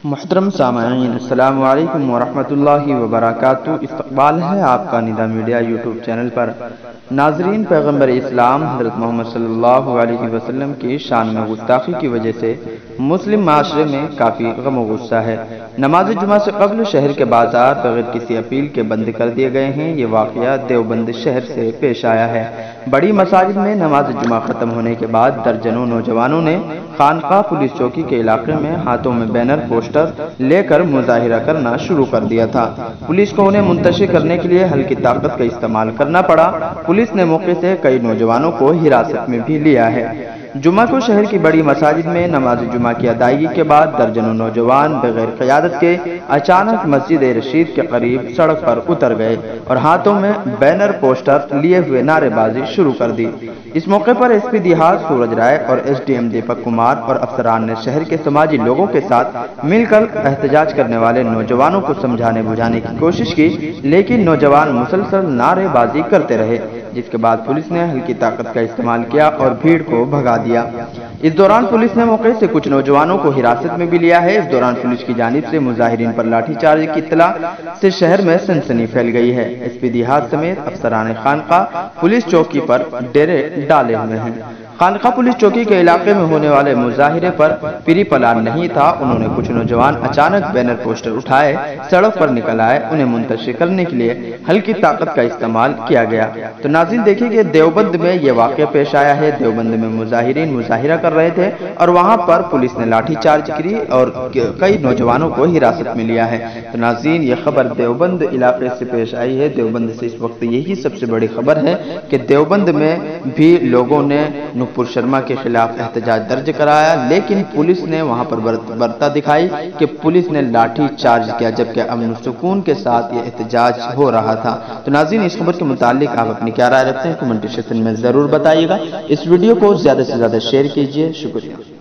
محترم سامعین، السلام علیکم ورحمۃ اللہ وبرکاتہ۔ استقبال ہے آپ کا ندا میڈیا یوٹیوب چینل پر۔ ناظرین، پیغمبر اسلام حضرت محمد صلی اللہ علیہ وسلم کی شان میں گستاخی کی وجہ سے مسلم معاشرے میں کافی غم و غصہ ہے۔ نماز جمعہ سے قبل شہر کے بازار بغیر کسی اپیل کے بند کر دیے گئے ہیں۔ یہ واقعہ دیوبند شہر سے پیش آیا ہے۔ بڑی مساجد میں نماز جمعہ ختم ہونے کے بعد درجنوں نوجوانوں نے خانقاہ پولیس چوکی کے علاقے میں ہاتھوں میں بینر پوسٹر لے کر مظاہرہ کرنا شروع کر دیا تھا۔ پولیس کو انہیں منتشر کرنے کے لیے ہلکی طاقت کا استعمال کرنا پڑا۔ پولیس نے موقع سے کئی نوجوانوں کو حراست میں بھی لیا ہے۔ جمعہ کو شہر کی بڑی مساجد میں نماز جمعہ کی ادائیگی کے بعد درجنوں نوجوان بغیر قیادت کے اچانک مسجد رشید کے قریب سڑک پر اتر گئے اور ہاتھوں میں بینر پوسٹر لیے ہوئے نعرے بازی شروع کر دی۔ اس موقع پر ایس پی دیہات سورج رائے اور S D M Deepak Kumar اور افسران نے شہر کے سماجی لوگوں کے ساتھ مل کر احتجاج کرنے والے نوجوانوں کو سمجھانے بجھانے کی کوشش کی، لیکن نوجوان مسلسل نعرے بازی کرتے رہے، جس کے بعد پولیس نے ہلکی طاقت کا استعمال کیا اور بھیڑ کو بھگا دیا۔ اس دوران پولیس نے موقع سے کچھ نوجوانوں کو حراست میں بھی لیا ہے۔ اس دوران پولیس کی جانب سے مظاہرین پر لاٹھی چارج کی اطلاع سے شہر میں سنسنی پھیل گئی ہے۔ ایس پی دیہات سمیت افسران خانقاہ پولیس چوکی پر ڈیرے ڈالے ہوئے ہیں۔ خانقاہ پولیس چوکی کے علاقے میں ہونے والے مظاہرے پر پری پلان نہیں تھا۔ انہوں نے کچھ نوجوان اچانک بینر پوسٹر اٹھائے، سڑک پر نکل آئے، انہیں منتشر کرنے کے لیے ہلکی طاقت کا استعمال کیا گیا۔ تو ناظرین دیکھیں کہ دیوبند میں یہ واقعہ پیش آیا ہے۔ دیوبند میں مظاہرین مظاہرہ کر رہے تھے اور وہاں پر پولیس نے لاٹھی چارج کی اور کئی نوجوانوں کو حراست میں لیا ہے۔ تو ناظرین یہ خبر دیوبند علاقے سے پیش آئی ہے۔ دیوبند سے اس وقت یہی سب سے بڑی خبر ہے کہ دیوبند میں بھی لوگوں نے نپور شرما کے خلاف احتجاج درج کرایا، لیکن پولیس نے وہاں پر برتا دکھائی کہ پولیس نے لاٹھی چارج کیا، جبکہ امن و سکون کے ساتھ یہ احتجاج ہو رہا تھا۔ تو ناظرین اس خبر کے متعلق آپ اپنی کیا رائے رکھتے ہیں کمنٹ سیکشن میں ضرور بتائیے گا۔ اس ویڈیو کو زیادہ سے زیادہ شیئر کیجیے۔ شکریہ۔